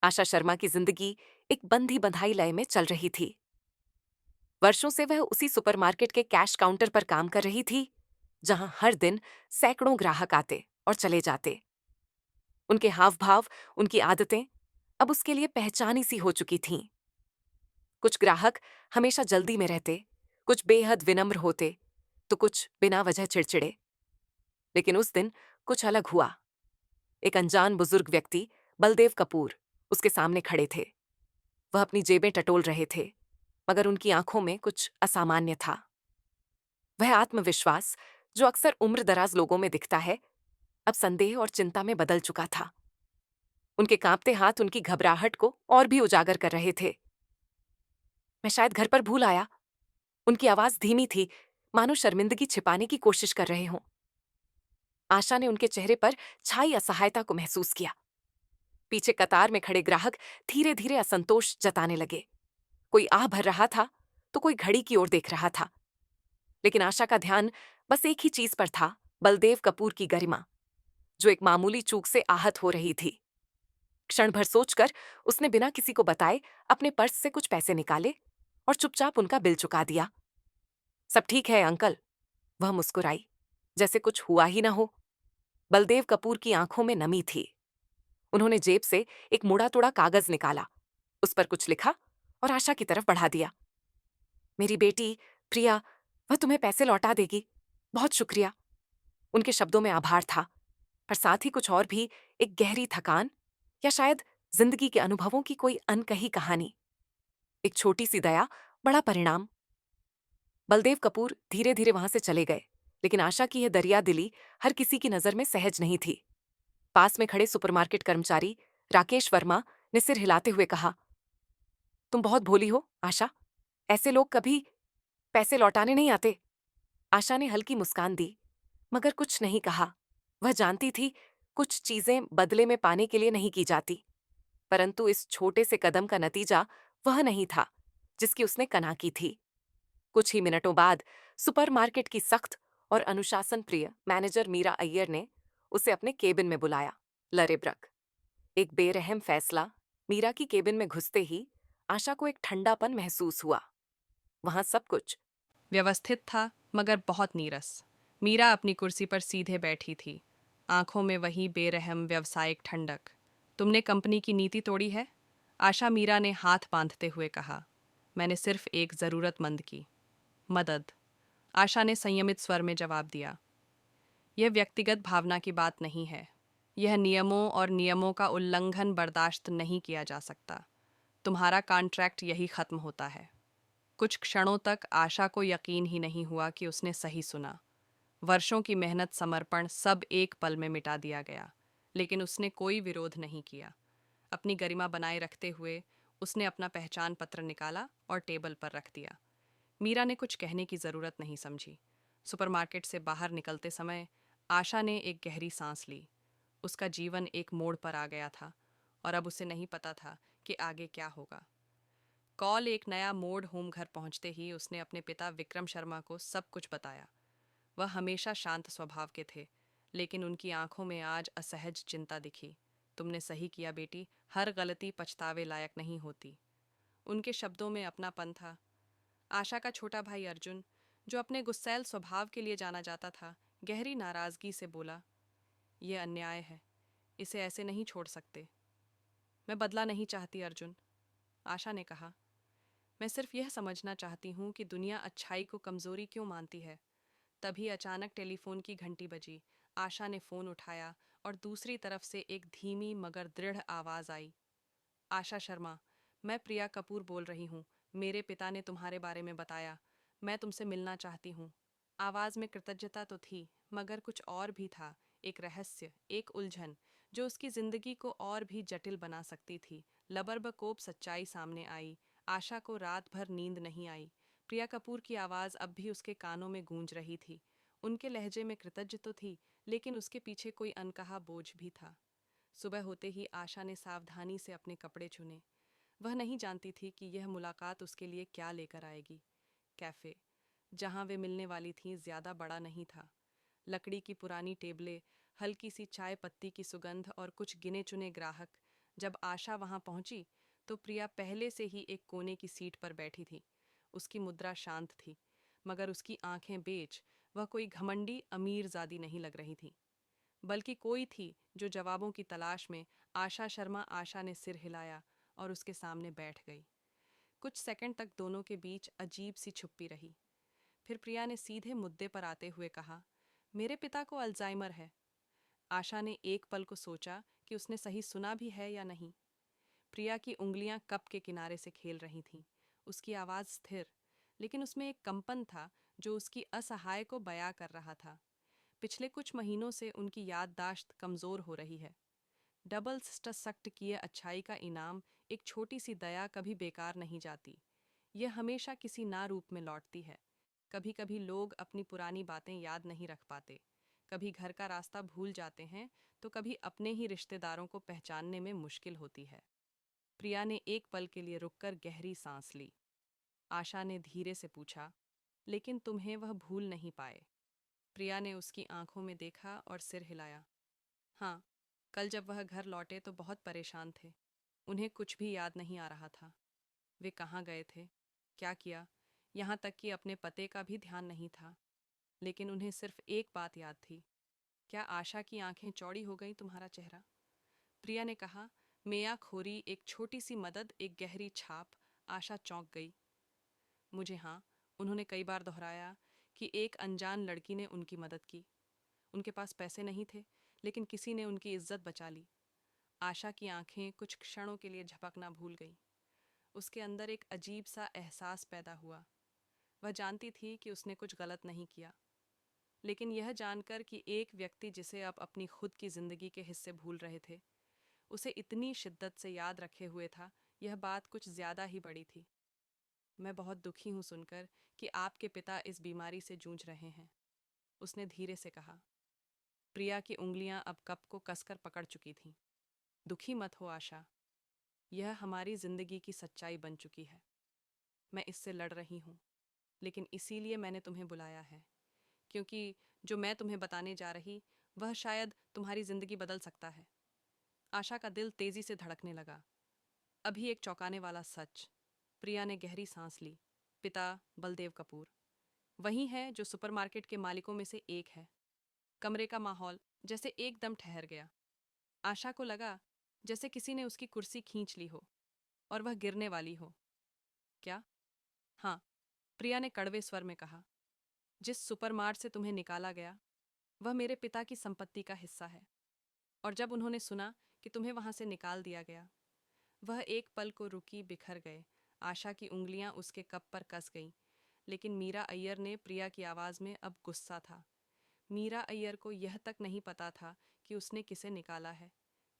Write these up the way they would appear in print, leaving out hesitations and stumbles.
आशा शर्मा की जिंदगी एक बंधी बंधाई लय में चल रही थी। वर्षों से वह उसी सुपरमार्केट के कैश काउंटर पर काम कर रही थी, जहां हर दिन सैकड़ों ग्राहक आते और चले जाते। उनके हाव भाव, उनकी आदतें अब उसके लिए पहचानी सी हो चुकी थीं। कुछ ग्राहक हमेशा जल्दी में रहते, कुछ बेहद विनम्र होते, तो कुछ बिना वजह चिड़चिड़े। लेकिन उस दिन कुछ अलग हुआ। एक अनजान बुजुर्ग व्यक्ति, बलदेव कपूर, उसके सामने खड़े थे। वह अपनी जेबें टटोल रहे थे, मगर उनकी आंखों में कुछ असामान्य था। वह आत्मविश्वास, जो अक्सर उम्रदराज लोगों में दिखता है, अब संदेह और चिंता में बदल चुका था। उनके कांपते हाथ उनकी घबराहट को और भी उजागर कर रहे थे। मैं शायद घर पर भूल आया। उनकी आवाज धीमी थी, मानो शर्मिंदगी छिपाने की कोशिश कर रहे हों। आशा ने उनके चेहरे पर छाई असहायता को महसूस किया। पीछे कतार में खड़े ग्राहक धीरे धीरे असंतोष जताने लगे। कोई आह भर रहा था, तो कोई घड़ी की ओर देख रहा था। लेकिन आशा का ध्यान बस एक ही चीज पर था, बलदेव कपूर की गरिमा, जो एक मामूली चूक से आहत हो रही थी। क्षण भर सोचकर उसने बिना किसी को बताए अपने पर्स से कुछ पैसे निकाले और चुपचाप उनका बिल चुका दिया। सब ठीक है अंकल, वह मुस्कुराई, जैसे कुछ हुआ ही ना हो। बलदेव कपूर की आंखों में नमी थी। उन्होंने जेब से एक मुड़ा तोड़ा कागज निकाला, उस पर कुछ लिखा और आशा की तरफ बढ़ा दिया। मेरी बेटी प्रिया, वह तुम्हें पैसे लौटा देगी। बहुत शुक्रिया। उनके शब्दों में आभार था, पर साथ ही कुछ और भी, एक गहरी थकान, या शायद जिंदगी के अनुभवों की कोई अनकही कहानी। एक छोटी सी दया, बड़ा परिणाम। बलदेव कपूर धीरे धीरे वहां से चले गए, लेकिन आशा की यह दरिया दिली हर किसी की नजर में सहज नहीं थी। पास में खड़े सुपरमार्केट कर्मचारी राकेश वर्मा ने सिर हिलाते हुए कहा, तुम बहुत भोली हो आशा। ऐसे लोग कभी पैसे लौटाने नहीं आते। आशा ने हल्की मुस्कान दी, मगर कुछ नहीं कहा। वह जानती थी, कुछ चीजें बदले में पाने के लिए नहीं की जाती, परंतु इस छोटे से कदम का नतीजा वह नहीं था जिसकी उसने कना की थी। कुछ ही मिनटों बाद सुपरमार्केट की सख्त और अनुशासन प्रिय मैनेजर मीरा अय्यर ने उसे अपने केबिन में बुलाया। लरेब्रक एक बेरहम फैसला। मीरा की केबिन में घुसते ही आशा को एक ठंडापन महसूस हुआ। वहां सब कुछ व्यवस्थित था, मगर बहुत नीरस। मीरा अपनी कुर्सी पर सीधे बैठी थी, आंखों में वही बेरहम व्यावसायिक ठंडक। तुमने कंपनी की नीति तोड़ी है? आशा मीरा ने हाथ बांधते हुए कहा। मैंने सिर्फ एक जरूरतमंद की मदद। आशा ने संयमित स्वर में जवाब दिया। यह व्यक्तिगत भावना की बात नहीं है। यह नियमों और नियमों का उल्लंघन बर्दाश्त नहीं किया जा सकता। तुम्हारा कॉन्ट्रैक्ट यही खत्म होता है। कुछ क्षणों तक आशा को यकीन ही नहीं हुआ कि उसने सही सुना। वर्षों की मेहनत, समर्पण, सब एक पल में मिटा दिया गया। लेकिन उसने कोई विरोध नहीं किया। अपनी गरिमा बनाए रखते हुए उसने अपना पहचान पत्र निकाला और टेबल पर रख दिया। मीरा ने कुछ कहने की जरूरत नहीं समझी। सुपरमार्केट से बाहर निकलते समय आशा ने एक गहरी सांस ली। उसका जीवन एक मोड़ पर आ गया था, और अब उसे नहीं पता था कि आगे क्या होगा। कॉल एक नया मोड़ होम घर पहुंचते ही उसने अपने पिता विक्रम शर्मा को सब कुछ बताया। वह हमेशा शांत स्वभाव के थे, लेकिन उनकी आंखों में आज असहज चिंता दिखी। तुमने सही किया बेटी, हर गलती पछतावे लायक नहीं होती। उनके शब्दों में अपनापन था। आशा का छोटा भाई अर्जुन, जो अपने गुस्सैल स्वभाव के लिए जाना जाता था, गहरी नाराजगी से बोला, यह अन्याय है, इसे ऐसे नहीं छोड़ सकते। मैं बदला नहीं चाहती अर्जुन, आशा ने कहा। मैं सिर्फ यह समझना चाहती हूँ कि दुनिया अच्छाई को कमजोरी क्यों मानती है। तभी अचानक टेलीफोन की घंटी बजी। आशा ने फोन उठाया और दूसरी तरफ से एक धीमी मगर दृढ़ आवाज आई। आशा शर्मा, मैं प्रिया कपूर बोल रही हूँ। मेरे पिता ने तुम्हारे बारे में बताया। मैं तुमसे मिलना चाहती हूँ। आवाज में कृतज्ञता तो थी, मगर कुछ और भी था। एक रहस्य, एक उलझन, जो उसकी जिंदगी को और भी जटिल बना सकती थी। लबरबकोब सच्चाई सामने आई। आशा को रात भर नींद नहीं आई। प्रिया कपूर की आवाज अब भी उसके कानों में गूंज रही थी। उनके लहजे में कृतज्ञ तो थी, लेकिन उसके पीछे कोई अनकहा बोझ भी था। सुबह होते ही आशा ने सावधानी से अपने कपड़े चुने। वह नहीं जानती थी कि यह मुलाकात उसके लिए क्या लेकर आएगी। कैफे जहां वे मिलने वाली थीं ज्यादा बड़ा नहीं था। लकड़ी की पुरानी टेबलें, हल्की सी चाय पत्ती की सुगंध और कुछ गिने चुने ग्राहक जब आशा वहां पहुंची तो प्रिया पहले से ही एक कोने की सीट पर बैठी थी। उसकी मुद्रा शांत थी, मगर उसकी आंखें बेच वह कोई घमंडी अमीरजादी नहीं लग रही थी, बल्कि कोई थी जो जवाबों की तलाश में। आशा शर्मा। आशा ने सिर हिलाया और उसके सामने बैठ गई। कुछ सेकंड तक दोनों के बीच अजीब सी चुप्पी रही। फिर प्रिया ने सीधे मुद्दे पर आते हुए कहा, मेरे पिता को अल्जाइमर है। आशा ने एक पल को सोचा कि उसने सही सुना भी है या नहीं। प्रिया की उंगलियां कप के किनारे से खेल रही थीं। उसकी आवाज स्थिर, लेकिन उसमें एक कंपन था जो उसकी असहाय को बयां कर रहा था। पिछले कुछ महीनों से उनकी याददाश्त कमजोर हो रही है। डबल सख्त किए अच्छाई का इनाम, एक छोटी सी दया कभी बेकार नहीं जाती। यह हमेशा किसी ना रूप में लौटती है। कभी कभी लोग अपनी पुरानी बातें याद नहीं रख पाते, कभी घर का रास्ता भूल जाते हैं, तो कभी अपने ही रिश्तेदारों को पहचानने में मुश्किल होती है। प्रिया ने एक पल के लिए रुककर गहरी सांस ली। आशा ने धीरे से पूछा, लेकिन तुम्हें वह भूल नहीं पाए? प्रिया ने उसकी आंखों में देखा और सिर हिलाया। हाँ, कल जब वह घर लौटे तो बहुत परेशान थे। उन्हें कुछ भी याद नहीं आ रहा था। वे कहाँ गए थे, क्या किया, यहाँ तक कि अपने पते का भी ध्यान नहीं था। लेकिन उन्हें सिर्फ एक बात याद थी। क्या आशा की आंखें चौड़ी हो गई तुम्हारा चेहरा? प्रिया ने कहा, मेया खोरी, एक छोटी सी मदद, एक गहरी छाप। आशा चौंक गई। मुझे, हाँ। उन्होंने कई बार दोहराया कि एक अनजान लड़की ने उनकी मदद की। उनके पास पैसे नहीं थे, लेकिन किसी ने उनकी इज्जत बचा ली। आशा की आंखें कुछ क्षणों के लिए झपकना भूल गईं। उसके अंदर एक अजीब सा एहसास पैदा हुआ। वह जानती थी कि उसने कुछ गलत नहीं किया, लेकिन यह जानकर कि एक व्यक्ति जिसे अब अपनी खुद की जिंदगी के हिस्से भूल रहे थे, उसे इतनी शिद्दत से याद रखे हुए था, यह बात कुछ ज्यादा ही बड़ी थी। मैं बहुत दुखी हूं सुनकर कि आपके पिता इस बीमारी से जूझ रहे हैं, उसने धीरे से कहा। प्रिया की उंगलियां अब कप को कसकर पकड़ चुकी थीं। दुखी मत हो आशा, यह हमारी जिंदगी की सच्चाई बन चुकी है। मैं इससे लड़ रही हूँ, लेकिन इसीलिए मैंने तुम्हें बुलाया है, क्योंकि जो मैं तुम्हें बताने जा रही, वह शायद तुम्हारी जिंदगी बदल सकता है। आशा का दिल तेजी से धड़कने लगा। अभी एक चौंकाने वाला सच। प्रिया ने गहरी सांस ली। पिता बलदेव कपूर वही है जो सुपरमार्केट के मालिकों में से एक है। कमरे का माहौल जैसे एकदम ठहर गया। आशा को लगा जैसे किसी ने उसकी कुर्सी खींच ली हो और वह गिरने वाली हो। क्या? हाँ, प्रिया ने कड़वे स्वर में कहा। जिस सुपरमार्ट से तुम्हें निकाला गया, वह मेरे पिता की संपत्ति का हिस्सा है। और जब उन्होंने सुना कि तुम्हें वहां से निकाल दिया गया, वह एक पल को रुकी, बिखर गए। आशा की उंगलियां उसके कप पर कस गईं, लेकिन मीरा अय्यर ने, प्रिया की आवाज में अब गुस्सा था। मीरा अय्यर को यह तक नहीं पता था कि उसने किसे निकाला है।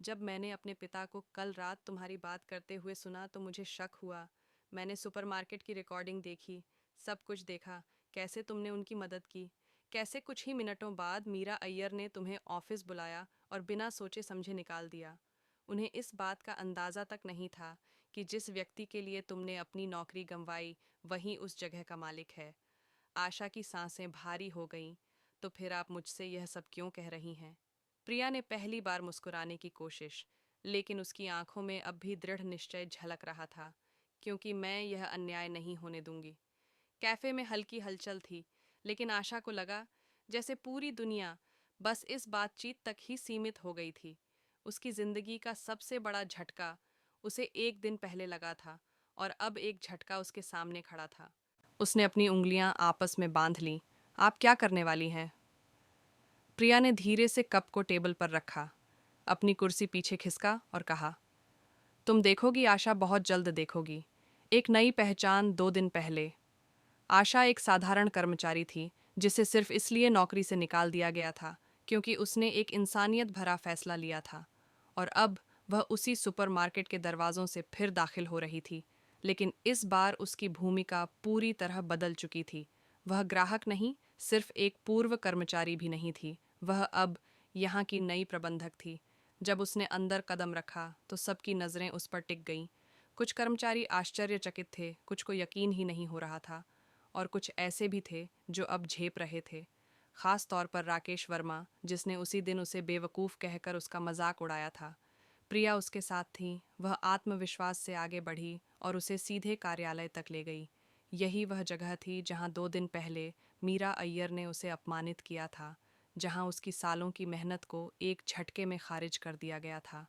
जब मैंने अपने पिता को कल रात तुम्हारी बात करते हुए सुना तो मुझे शक हुआ। मैंने सुपरमार्केट की रिकॉर्डिंग देखी, सब कुछ देखा, कैसे तुमने उनकी मदद की, कैसे कुछ ही मिनटों बाद मीरा अय्यर ने तुम्हें ऑफिस बुलाया और बिना सोचे समझे निकाल दिया। उन्हें इस बात का अंदाज़ा तक नहीं था कि जिस व्यक्ति के लिए तुमने अपनी नौकरी गंवाई, वही उस जगह का मालिक है। आशा की सांसें भारी हो गईं। तो फिर आप मुझसे यह सब क्यों कह रही हैं? प्रिया ने पहली बार मुस्कुराने की कोशिश, लेकिन उसकी आंखों में अब भी दृढ़ निश्चय झलक रहा था। क्योंकि मैं यह अन्याय नहीं होने दूंगी। कैफे में हल्की हलचल थी, लेकिन आशा को लगा जैसे पूरी दुनिया बस इस बातचीत तक ही सीमित हो गई थी। उसकी जिंदगी का सबसे बड़ा झटका उसे एक दिन पहले लगा था, और अब एक झटका उसके सामने खड़ा था। उसने अपनी उंगलियां आपस में बांध लीं। आप क्या करने वाली हैं? प्रिया ने धीरे से कप को टेबल पर रखा, अपनी कुर्सी पीछे खिसका और कहा, तुम देखोगी आशा, बहुत जल्द देखोगी। एक नई पहचान 2 दिन पहले। आशा एक साधारण कर्मचारी थी, जिसे सिर्फ इसलिए नौकरी से निकाल दिया गया था क्योंकि उसने एक इंसानियत भरा फैसला लिया था। और अब वह उसी सुपरमार्केट के दरवाजों से फिर दाखिल हो रही थी, लेकिन इस बार उसकी भूमिका पूरी तरह बदल चुकी थी। वह ग्राहक नहीं, सिर्फ एक पूर्व कर्मचारी भी नहीं थी, वह अब यहाँ की नई प्रबंधक थी। जब उसने अंदर कदम रखा तो सबकी नज़रें उस पर टिक गईं। कुछ कर्मचारी आश्चर्यचकित थे, कुछ को यकीन ही नहीं हो रहा था, और कुछ ऐसे भी थे जो अब झेप रहे थे। खास तौर पर राकेश वर्मा, जिसने उसी दिन उसे बेवकूफ़ कहकर उसका मजाक उड़ाया था। प्रिया उसके साथ थी। वह आत्मविश्वास से आगे बढ़ी और उसे सीधे कार्यालय तक ले गई। यही वह जगह थी जहां 2 दिन पहले मीरा अय्यर ने उसे अपमानित किया था, जहां उसकी सालों की मेहनत को एक झटके में खारिज कर दिया गया था।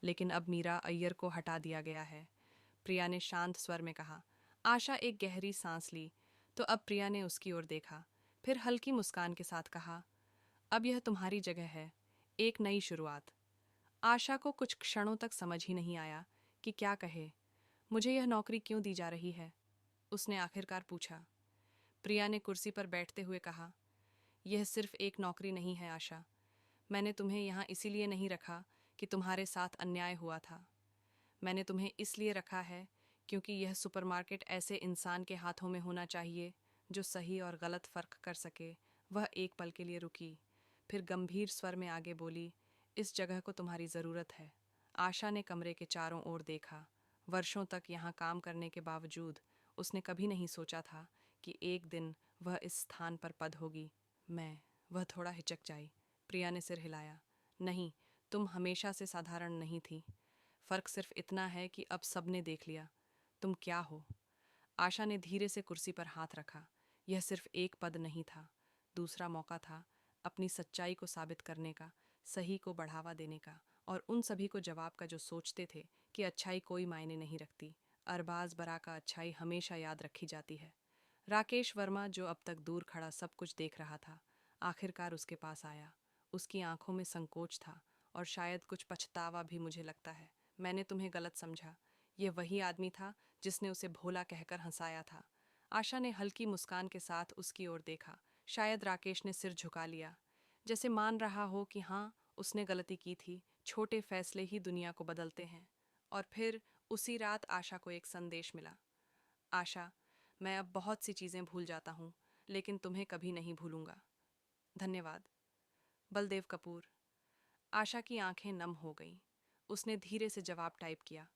लेकिन अब मीरा अय्यर को हटा दिया गया है। प्रिया ने शांत स्वर में कहा। आशा एक गहरी सांस ली, तो अब प्रिया ने उसकी ओर देखा। फिर हल्की मुस्कान के साथ कहा, अब यह तुम्हारी जगह है, एक नई शुरुआत। आशा को कुछ क्षणों तक समझ ही नहीं आया कि क्या कहे। मुझे यह नौकरी क्यों दी जा रही है? उसने आखिरकार पूछा। प्रिया ने कुर्सी पर बैठते हुए कहा, यह सिर्फ एक नौकरी नहीं है आशा। मैंने तुम्हें यहाँ इसीलिए नहीं रखा कि तुम्हारे साथ अन्याय हुआ था। मैंने तुम्हें इसलिए रखा है क्योंकि यह सुपरमार्केट ऐसे इंसान के हाथों में होना चाहिए जो सही और गलत फर्क कर सके। वह एक पल के लिए रुकी, फिर गंभीर स्वर में आगे बोली, इस जगह को तुम्हारी ज़रूरत है। आशा ने कमरे के चारों ओर देखा। वर्षों तक यहाँ काम करने के बावजूद उसने कभी नहीं सोचा था कि एक दिन वह इस स्थान पर पद होगी। वह थोड़ा हिचक जाई। प्रिया ने सिर हिलाया। नहीं, तुम हमेशा से साधारण नहीं थी। फर्क सिर्फ इतना है कि अब सबने देख लिया तुम क्या हो। आशा ने धीरे से कुर्सी पर हाथ रखा। यह सिर्फ एक पद नहीं था, दूसरा मौका था अपनी सच्चाई को साबित करने का, सही को बढ़ावा देने का, और उन सभी को जवाब का जो सोचते थे कि अच्छाई कोई मायने नहीं रखती। अरबाज बरा का अच्छाई हमेशा याद रखी जाती है। राकेश वर्मा, जो अब तक दूर खड़ा सब कुछ देख रहा था, आखिरकार उसके पास आया। उसकी आंखों में संकोच था और शायद कुछ पछतावा भी। मुझे लगता है मैंने तुम्हें गलत समझा। यह वही आदमी था जिसने उसे भोला कहकर हंसाया था। आशा ने हल्की मुस्कान के साथ उसकी ओर देखा। शायद राकेश ने सिर झुका लिया, जैसे मान रहा हो कि हाँ, उसने गलती की थी। छोटे फैसले ही दुनिया को बदलते हैं। और फिर उसी रात आशा को एक संदेश मिला। आशा, मैं अब बहुत सी चीज़ें भूल जाता हूँ, लेकिन तुम्हें कभी नहीं भूलूंगा। धन्यवाद। बलदेव कपूर। आशा की आंखें नम हो गईं। उसने धीरे से जवाब टाइप किया,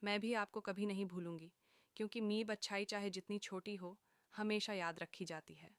मैं भी आपको कभी नहीं भूलूंगी, क्योंकि मीब अच्छाई चाहे जितनी छोटी हो, हमेशा याद रखी जाती है।